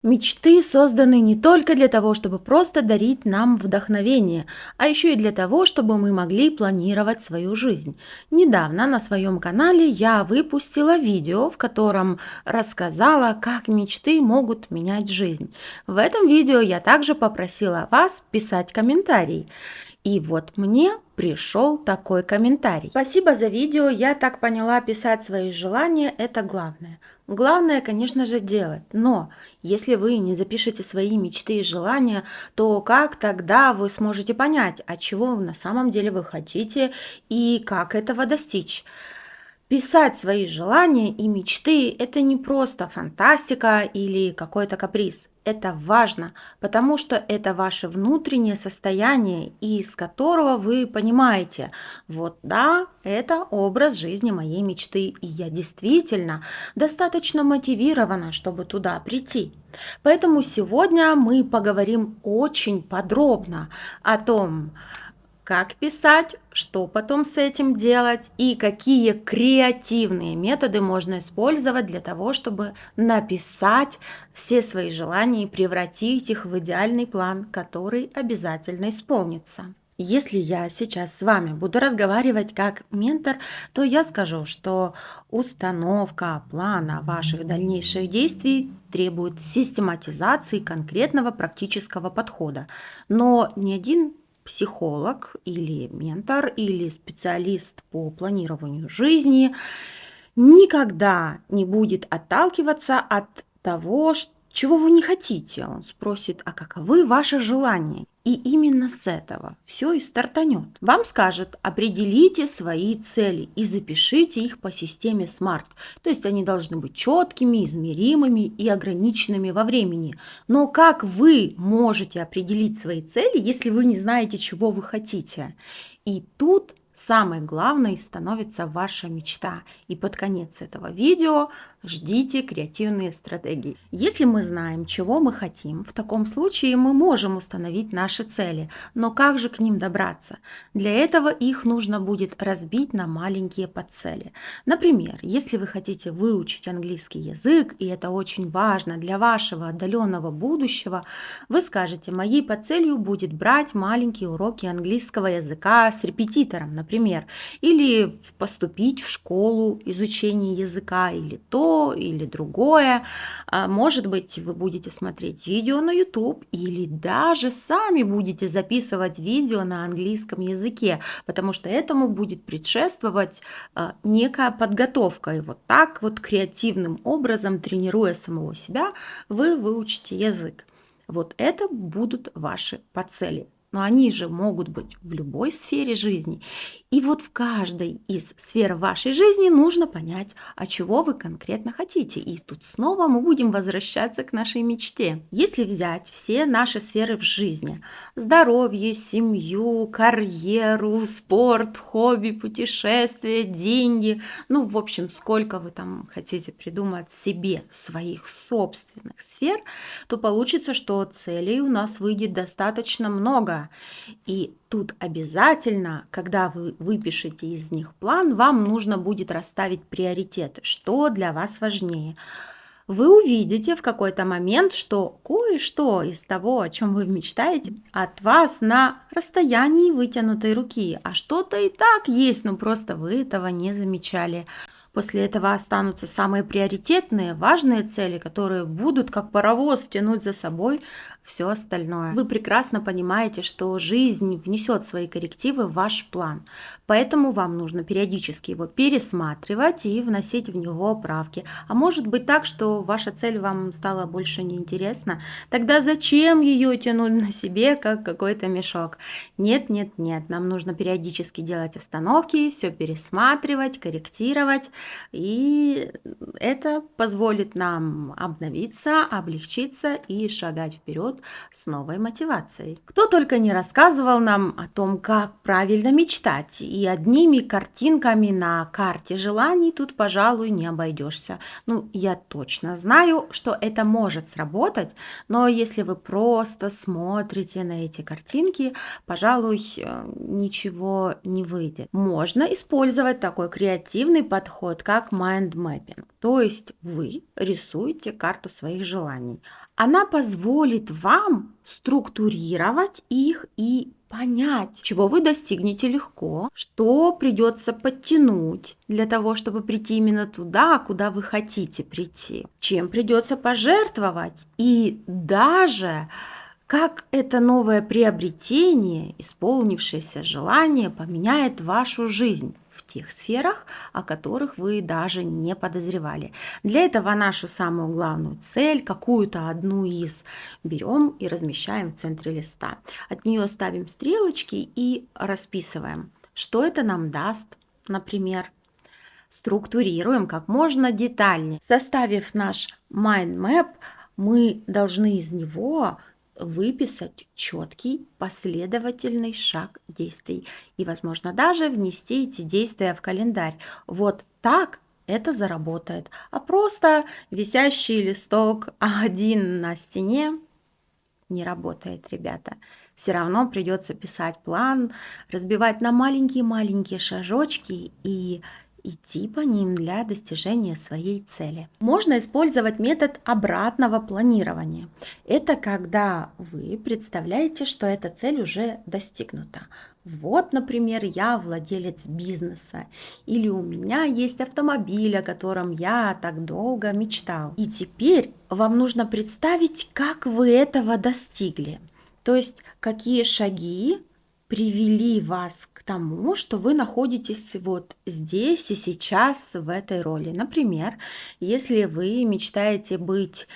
Мечты созданы не только для того, чтобы просто дарить нам вдохновение, а еще и для того, чтобы мы могли планировать свою жизнь. Недавно на своем канале я выпустила видео, в котором рассказала, как мечты могут менять жизнь. В этом видео я также попросила вас писать комментарии. И вот мне пришел такой комментарий. Спасибо за видео, я так поняла, писать свои желания – это главное. Главное, конечно же, делать, но если вы не запишете свои мечты и желания, то как тогда вы сможете понять, от чего на самом деле вы хотите и как этого достичь? Писать свои желания и мечты – это не просто фантастика или какой-то каприз. Это важно, потому что это ваше внутреннее состояние, из которого вы понимаете, вот да, это образ жизни моей мечты, и я действительно достаточно мотивирована, чтобы туда прийти. Поэтому сегодня мы поговорим очень подробно о том, как писать, что потом с этим делать и какие креативные методы можно использовать для того, чтобы написать все свои желания и превратить их в идеальный план, который обязательно исполнится. Если я сейчас с вами буду разговаривать как ментор, то я скажу, что установка плана ваших дальнейших действий требует систематизации конкретного практического подхода. Но ни один психолог или ментор или специалист по планированию жизни никогда не будет отталкиваться от того, чего вы не хотите. Он спросит, а каковы ваши желания? И именно с этого все и стартанет. Вам скажет, определите свои цели и запишите их по системе SMART. То есть они должны быть четкими, измеримыми и ограниченными во времени. Но как вы можете определить свои цели, если вы не знаете, чего вы хотите? И тут самой главной становится ваша мечта. И под конец этого видео ждите креативные стратегии. Если мы знаем, чего мы хотим, в таком случае мы можем установить наши цели. Но как же к ним добраться? Для этого их нужно будет разбить на маленькие подцели. Например, если вы хотите выучить английский язык, и это очень важно для вашего отдаленного будущего, вы скажете, моей подцелью будет брать маленькие уроки английского языка с репетитором, например, или поступить в школу изучения языка, или то, или другое. Может быть, вы будете смотреть видео на YouTube, или даже сами будете записывать видео на английском языке, потому что этому будет предшествовать некая подготовка. И вот так вот креативным образом, тренируя самого себя, вы выучите язык. Вот это будут ваши подцели. Но они же могут быть в любой сфере жизни. И вот в каждой из сфер вашей жизни нужно понять, а чего вы конкретно хотите. И тут снова мы будем возвращаться к нашей мечте. Если взять все наши сферы в жизни, здоровье, семью, карьеру, спорт, хобби, путешествия, деньги, ну, в общем, сколько вы там хотите придумать себе своих собственных сфер, то получится, что целей у нас выйдет достаточно много. И тут обязательно, когда вы выпишете из них план, вам нужно будет расставить приоритеты, что для вас важнее. Вы увидите в какой-то момент, что кое-что из того, о чем вы мечтаете, от вас на расстоянии вытянутой руки, а что-то и так есть, но просто вы этого не замечали. После этого останутся самые приоритетные, важные цели, которые будут как паровоз тянуть за собой все остальное. Вы прекрасно понимаете, что жизнь внесет свои коррективы в ваш план, поэтому вам нужно периодически его пересматривать и вносить в него правки. А может быть так, что ваша цель вам стала больше неинтересна, тогда зачем ее тянуть на себе, как какой-то мешок? Нет, нет, нет, нам нужно периодически делать остановки, все пересматривать, корректировать, и это позволит нам обновиться, облегчиться и шагать вперед с новой мотивацией. Кто только не рассказывал нам о том, как правильно мечтать, и одними картинками на карте желаний тут, пожалуй, не обойдешься. Ну, я точно знаю, что это может сработать, но если вы просто смотрите на эти картинки, пожалуй, ничего не выйдет. Можно использовать такой креативный подход, как mind mapping. То есть вы рисуете карту своих желаний, Она позволит вам структурировать их и понять, чего вы достигнете легко, что придется подтянуть для того, чтобы прийти именно туда, куда вы хотите прийти, чем придется пожертвовать и даже как это новое приобретение, исполнившееся желание, поменяет вашу жизнь в тех сферах, о которых вы даже не подозревали. Для этого нашу самую главную цель, какую-то одну из, берем и размещаем в центре листа. От нее ставим стрелочки и расписываем, что это нам даст, например. Структурируем как можно детальнее. Составив наш mind map, мы должны из него выписать четкий последовательный шаг действий и, возможно, даже внести эти действия в календарь. Вот так это заработает. А просто висящий листок один на стене не работает, ребята. Все равно придется писать план, разбивать на маленькие-маленькие шажочки и идти по ним для достижения своей цели. Можно использовать метод обратного планирования. Это когда вы представляете, что эта цель уже достигнута. Вот, например, я владелец бизнеса, или у меня есть автомобиль, о котором я так долго мечтал. И теперь вам нужно представить, как вы этого достигли. То есть, какие шаги привели вас к тому, что вы находитесь вот здесь и сейчас в этой роли. Например, если вы мечтаете быть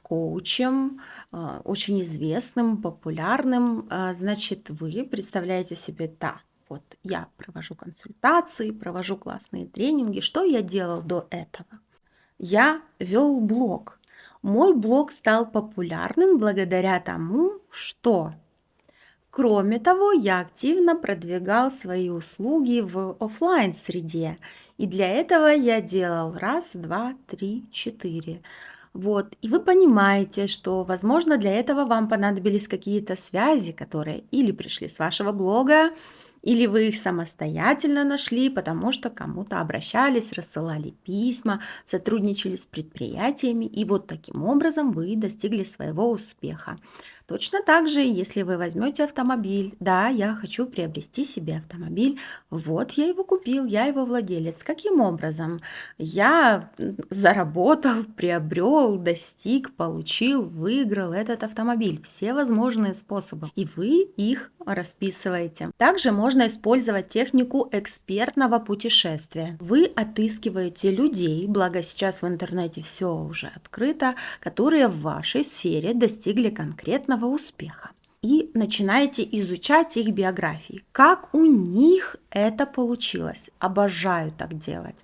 коучем, очень известным, популярным, значит, вы представляете себе, да, вот я провожу консультации, провожу классные тренинги. Что я делал до этого? Я вел блог. Мой блог стал популярным благодаря тому, что кроме того, я активно продвигал свои услуги в офлайн среде. И для этого я делал раз, два, три, четыре. Вот. И вы понимаете, что, возможно, для этого вам понадобились какие-то связи, которые или пришли с вашего блога, или вы их самостоятельно нашли, потому что кому-то обращались, рассылали письма, сотрудничали с предприятиями, и вот таким образом вы достигли своего успеха. Точно так же, если вы возьмете автомобиль, да, я хочу приобрести себе автомобиль, вот я его купил, я его владелец. Каким образом? Я заработал, приобрел, достиг, получил, выиграл этот автомобиль. Все возможные способы. И вы их расписываете. Также можно использовать технику экспертного путешествия. Вы отыскиваете людей, благо сейчас в интернете все уже открыто, которые в вашей сфере достигли конкретного успеха. И начинаете изучать их биографии. Как у них это получилось? Обожаю так делать.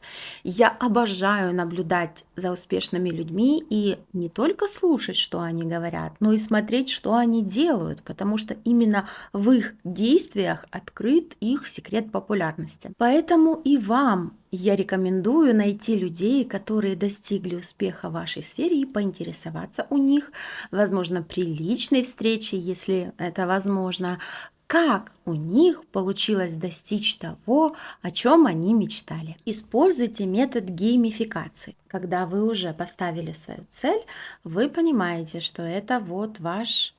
Я обожаю наблюдать за успешными людьми и не только слушать, что они говорят, но и смотреть, что они делают, потому что именно в их действиях открыт их секрет популярности. Поэтому и вам я рекомендую найти людей, которые достигли успеха в вашей сфере, и поинтересоваться у них, возможно, при личной встрече, если это возможно, как у них получилось достичь того, о чем они мечтали. Используйте метод геймификации. Когда вы уже поставили свою цель, вы понимаете, что это вот ваш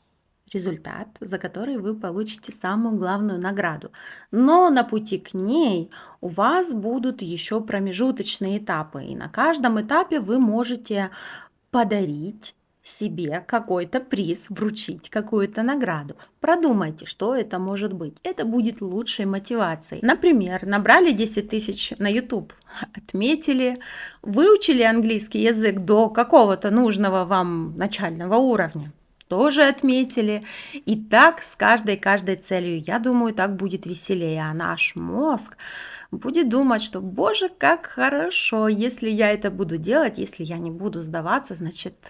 результат, за который вы получите самую главную награду. Но на пути к ней у вас будут еще промежуточные этапы, и на каждом этапе вы можете подарить себе какой-то приз, вручить какую-то награду. Продумайте, что это может быть. Это будет лучшей мотивацией. Например, набрали 10 тысяч на YouTube, отметили, выучили английский язык до какого-то нужного вам начального уровня, тоже отметили. И так с каждой целью. Я думаю, так будет веселее. А наш мозг будет думать, что, боже, как хорошо, если я это буду делать, если я не буду сдаваться, значит,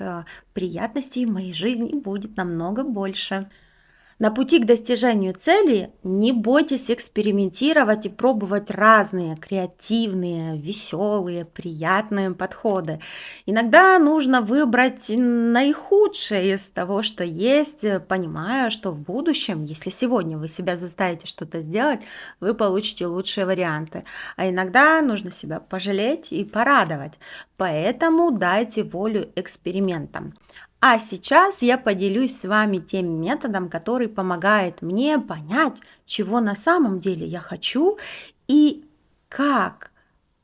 приятностей в моей жизни будет намного больше. На пути к достижению цели не бойтесь экспериментировать и пробовать разные креативные, веселые, приятные подходы. Иногда нужно выбрать наихудшее из того, что есть, понимая, что в будущем, если сегодня вы себя заставите что-то сделать, вы получите лучшие варианты. А иногда нужно себя пожалеть и порадовать. Поэтому дайте волю экспериментам. А сейчас я поделюсь с вами тем методом, который помогает мне понять, чего на самом деле я хочу и как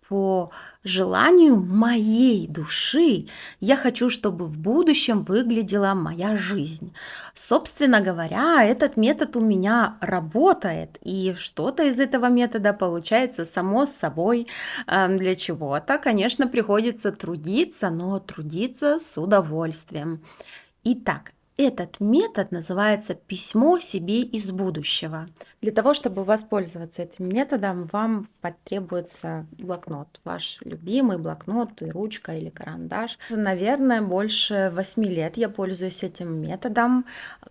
по желанию моей души я хочу, чтобы в будущем выглядела моя жизнь. Собственно говоря, этот метод у меня работает, и что-то из этого метода получается само собой. Для чего-то, конечно, приходится трудиться, но трудиться с удовольствием. Итак, этот метод называется «Письмо себе из будущего». Для того, чтобы воспользоваться этим методом, вам потребуется блокнот, ваш любимый блокнот, и ручка или карандаш. Наверное, больше 8 лет я пользуюсь этим методом,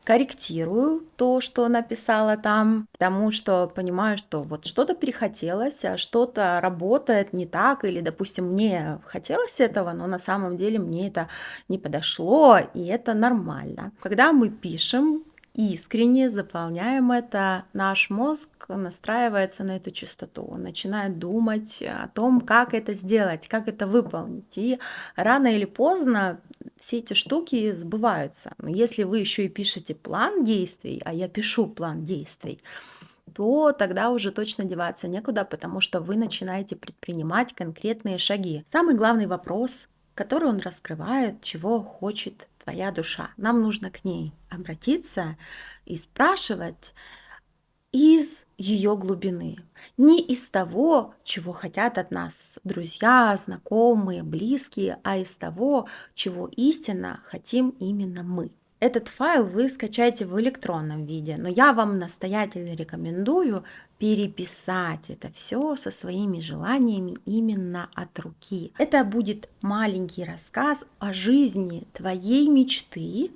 корректирую то, что написала там, потому что понимаю, что вот что-то перехотелось, а что-то работает не так, или, допустим, мне хотелось этого, но на самом деле мне это не подошло, и это нормально. Когда мы пишем искренне, заполняем это, наш мозг настраивается на эту частоту, он начинает думать о том, как это сделать, как это выполнить. И рано или поздно все эти штуки сбываются. Но если вы еще и пишете план действий, а я пишу план действий, то тогда уже точно деваться некуда, потому что вы начинаете предпринимать конкретные шаги. Самый главный вопрос, который он раскрывает, чего хочет твоя душа. Нам нужно к ней обратиться и спрашивать из ее глубины, не из того, чего хотят от нас друзья, знакомые, близкие, а из того, чего истинно хотим именно мы. Этот файл вы скачаете в электронном виде, но я вам настоятельно рекомендую переписать это все со своими желаниями именно от руки. Это будет маленький рассказ о жизни твоей мечты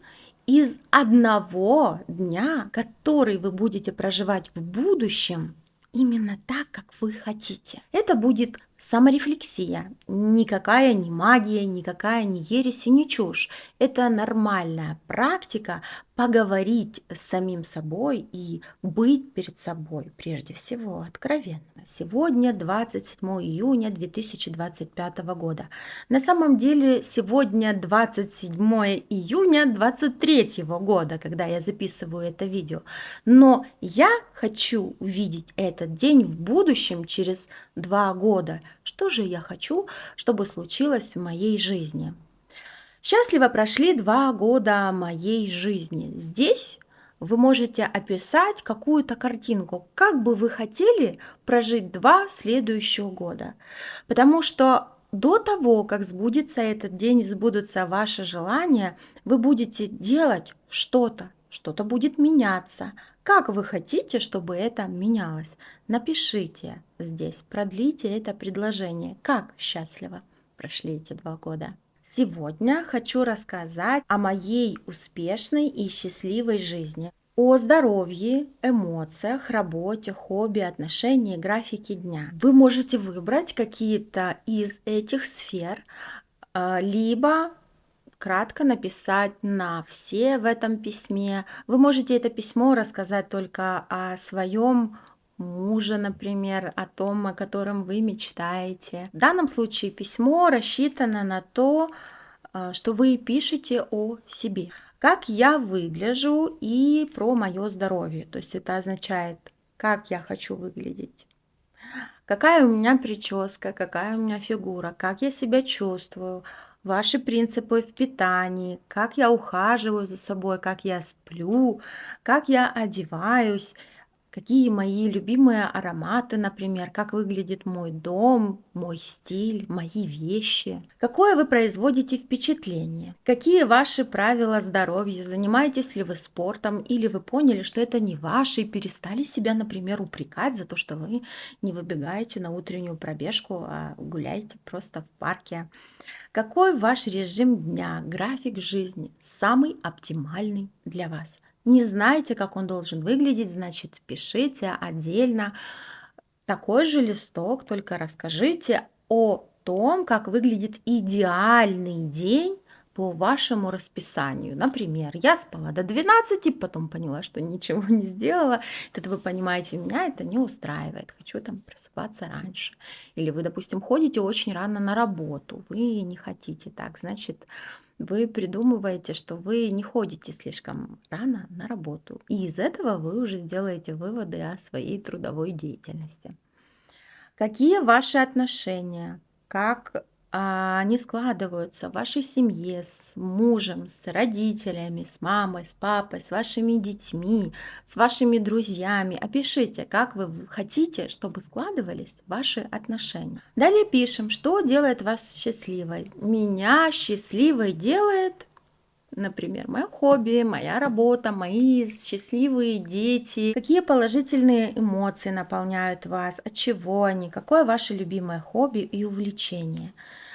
из одного дня, который вы будете проживать в будущем именно так, как вы хотите. Это будет саморефлексия, никакая не магия, никакая не ересь и не чушь. Это нормальная практика поговорить с самим собой и быть перед собой, прежде всего, откровенно. Сегодня 27 июня 2025 года. На самом деле сегодня 27 июня 2023 года, когда я записываю это видео. Но я хочу увидеть этот день в будущем через 2 года. Что же я хочу, чтобы случилось в моей жизни? Счастливо прошли 2 года моей жизни. Здесь вы можете описать какую-то картинку, как бы вы хотели прожить 2 следующих года. Потому что до того, как сбудется этот день, сбудутся ваши желания, вы будете делать что-то, что-то будет меняться. Как вы хотите, чтобы это менялось? Напишите здесь, продлите это предложение. Как счастливо прошли эти 2 года. Сегодня хочу рассказать о моей успешной и счастливой жизни, о здоровье, эмоциях, работе, хобби, отношении, графике дня. Вы можете выбрать какие-то из этих сфер, либо кратко написать на все в этом письме. Вы можете это письмо рассказать только о своем муже, например, о том, о котором вы мечтаете. В данном случае письмо рассчитано на то, что вы пишете о себе. Как я выгляжу и про мое здоровье. То есть это означает, как я хочу выглядеть. Какая у меня прическа, какая у меня фигура, как я себя чувствую, ваши принципы в питании, как я ухаживаю за собой, как я сплю, как я одеваюсь, какие мои любимые ароматы, например, как выглядит мой дом, мой стиль, мои вещи, какое вы производите впечатление, какие ваши правила здоровья, занимаетесь ли вы спортом или вы поняли, что это не ваше и перестали себя, например, упрекать за то, что вы не выбегаете на утреннюю пробежку, а гуляете просто в парке. Какой ваш режим дня, график жизни самый оптимальный для вас? Не знаете, как он должен выглядеть, значит, пишите отдельно такой же листок, только расскажите о том, как выглядит идеальный день по вашему расписанию. Например, я спала до 12, потом поняла, что ничего не сделала. Тут вы понимаете, меня это не устраивает, хочу там просыпаться раньше. Или вы, допустим, ходите очень рано на работу, вы не хотите так, значит, вы придумываете, что вы не ходите слишком рано на работу. И из этого вы уже сделаете выводы о своей трудовой деятельности. Какие ваши отношения? Как они складываются в вашей семье, с мужем, с родителями, с мамой, с папой, с вашими детьми, с вашими друзьями? Опишите, как вы хотите, чтобы складывались ваши отношения. Далее пишем, что делает вас счастливой. Меня счастливой делает, например, мое хобби, моя работа, мои счастливые дети. Какие положительные эмоции наполняют вас? От чего они? Какое ваше любимое хобби и увлечение?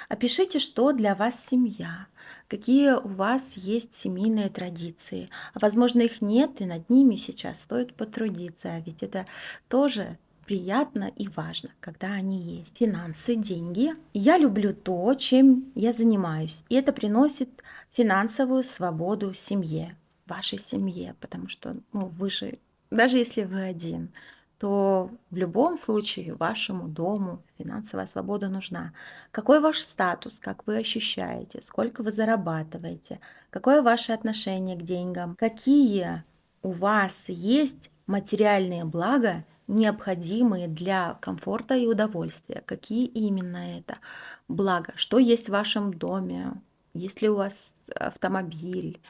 Опишите, что для вас семья. Какие у вас есть семейные традиции. А возможно, их нет, и над ними сейчас стоит потрудиться. Ведь это тоже приятно и важно, когда они есть. Финансы, деньги. Я люблю то, чем я занимаюсь. И это приносит финансовую свободу семье, вашей семье, потому что вы же, даже если вы один, то в любом случае вашему дому финансовая свобода нужна. Какой ваш статус, как вы ощущаете, сколько вы зарабатываете, какое ваше отношение к деньгам, какие у вас есть материальные блага, необходимые для комфорта и удовольствия. Какие именно это блага? Что есть в вашем доме? Есть ли у вас автомобиль?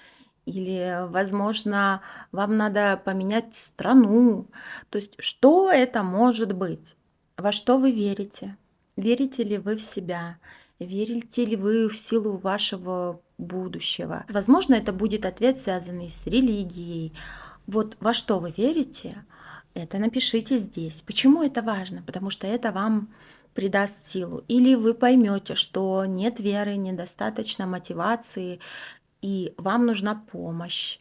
Или, возможно, вам надо поменять страну? То есть, что это может быть? Во что вы верите? Верите ли вы в себя? Верите ли вы в силу вашего будущего? Возможно, это будет ответ, связанный с религией. Вот во что вы верите, это напишите здесь. Почему это важно? Потому что это вам придаст силу. Или вы поймете, что нет веры, недостаточно мотивации, и вам нужна помощь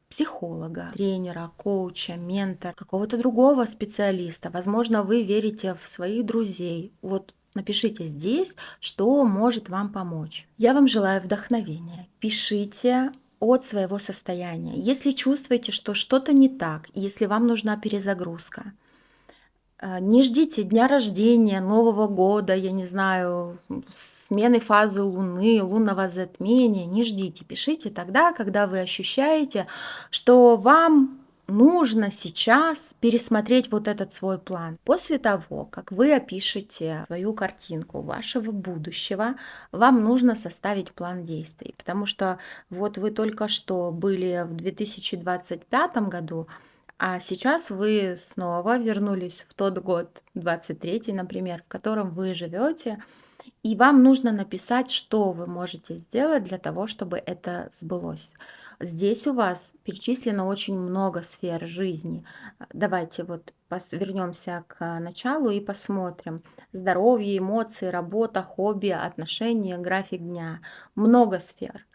психолога, тренера, коуча, ментора, какого-то другого специалиста. Возможно, вы верите в своих друзей. Вот напишите здесь, что может вам помочь. Я вам желаю вдохновения. Пишите от своего состояния. Если чувствуете, что что-то не так, если вам нужна перезагрузка, не ждите дня рождения, Нового года, я не знаю, смены фазы Луны, лунного затмения. Не ждите, пишите тогда, когда вы ощущаете, что вам нужно сейчас пересмотреть вот этот свой план. После того, как вы опишете свою картинку вашего будущего, вам нужно составить план действий, потому что вот вы только что были в 2025 году, а сейчас вы снова вернулись в тот год, 23, например, в котором вы живете, и вам нужно написать, что вы можете сделать для того, чтобы это сбылось. Здесь у вас перечислено очень много сфер жизни. Давайте вот вернемся к началу и посмотрим. Здоровье, эмоции, работа, хобби, отношения, график дня. Много сфер.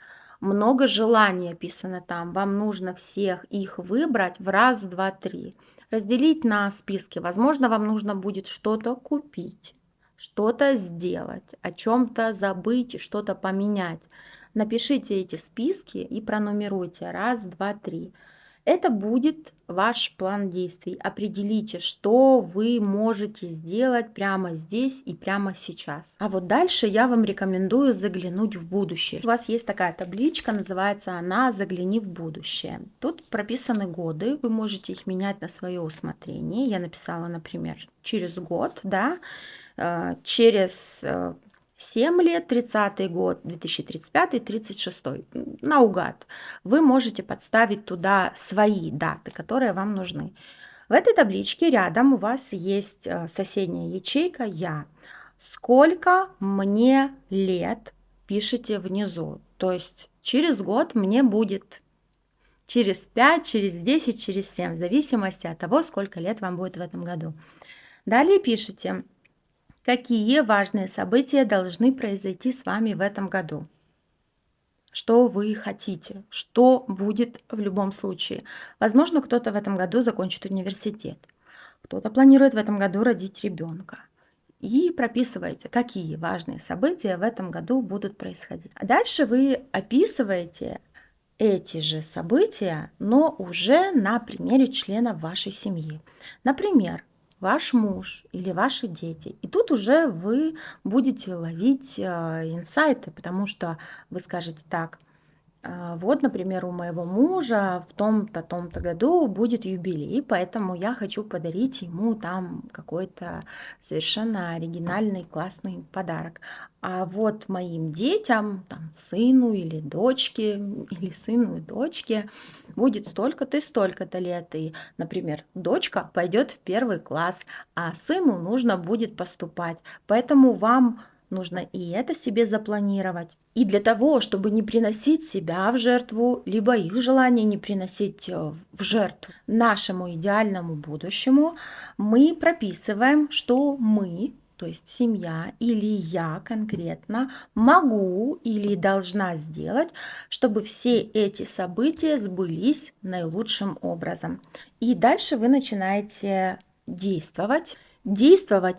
Много желаний описано там. Вам нужно всех их выбрать в раз, два, три. Разделить на списки. Возможно, вам нужно будет что-то купить, что-то сделать, о чем-то забыть, что-то поменять. Напишите эти списки и пронумеруйте раз, два, три. Это будет ваш план действий. Определите, что вы можете сделать прямо здесь и прямо сейчас. А вот дальше я вам рекомендую заглянуть в будущее. У вас есть такая табличка, называется она «Загляни в будущее». Тут прописаны годы, вы можете их менять на свое усмотрение. Я написала, например, через год, да, через 7 лет, 30-й год, 2035, 36-й, наугад. Вы можете подставить туда свои даты, которые вам нужны. В этой табличке рядом у вас есть соседняя ячейка «Я». Сколько мне лет, пишите внизу. То есть через год мне будет через 5, через 10, через 7, в зависимости от того, сколько лет вам будет в этом году. Далее пишите, какие важные события должны произойти с вами в этом году. Что вы хотите, что будет в любом случае. Возможно, кто-то в этом году закончит университет, кто-то планирует в этом году родить ребенка. и прописываете, какие важные события в этом году будут происходить. А дальше вы описываете эти же события, но уже на примере члена вашей семьи. Например, ваш муж или ваши дети. И тут уже вы будете ловить инсайты, потому что вы скажете так: вот, например, у моего мужа в том-то году будет юбилей, поэтому я хочу подарить ему там какой-то совершенно оригинальный, классный подарок. А вот моим детям, там, сыну или дочке, или сыну и дочке будет столько-то и столько-то лет. И, например, дочка пойдет в первый класс, а сыну нужно будет поступать. Поэтому вам нужно и это себе запланировать. И для того, чтобы не приносить себя в жертву, либо их желание не приносить в жертву нашему идеальному будущему, мы прописываем, что мы, то есть семья или я конкретно, могу или должна сделать, чтобы все эти события сбылись наилучшим образом. И дальше вы начинаете действовать,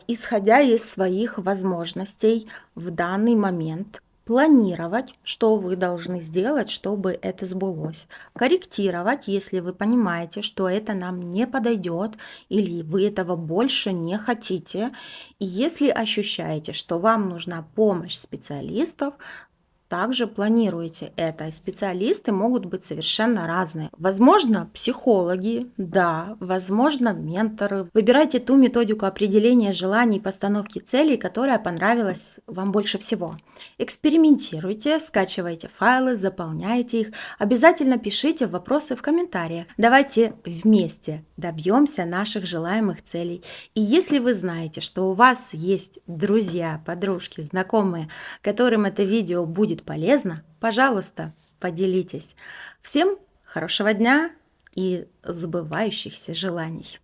исходя из своих возможностей в данный момент, планировать, что вы должны сделать, чтобы это сбылось, корректировать, если вы понимаете, что это нам не подойдет или вы этого больше не хотите. И если ощущаете, что вам нужна помощь специалистов, также планируете это. И специалисты могут быть совершенно разные. Возможно, психологи, да, возможно, менторы. Выбирайте ту методику определения желаний и постановки целей, которая понравилась вам больше всего. Экспериментируйте, скачивайте файлы, заполняйте их. Обязательно пишите вопросы в комментариях. Давайте вместе добьемся наших желаемых целей. И если вы знаете, что у вас есть друзья, подружки, знакомые, которым это видео будет полезно, пожалуйста, поделитесь. Всем хорошего дня и сбывающихся желаний!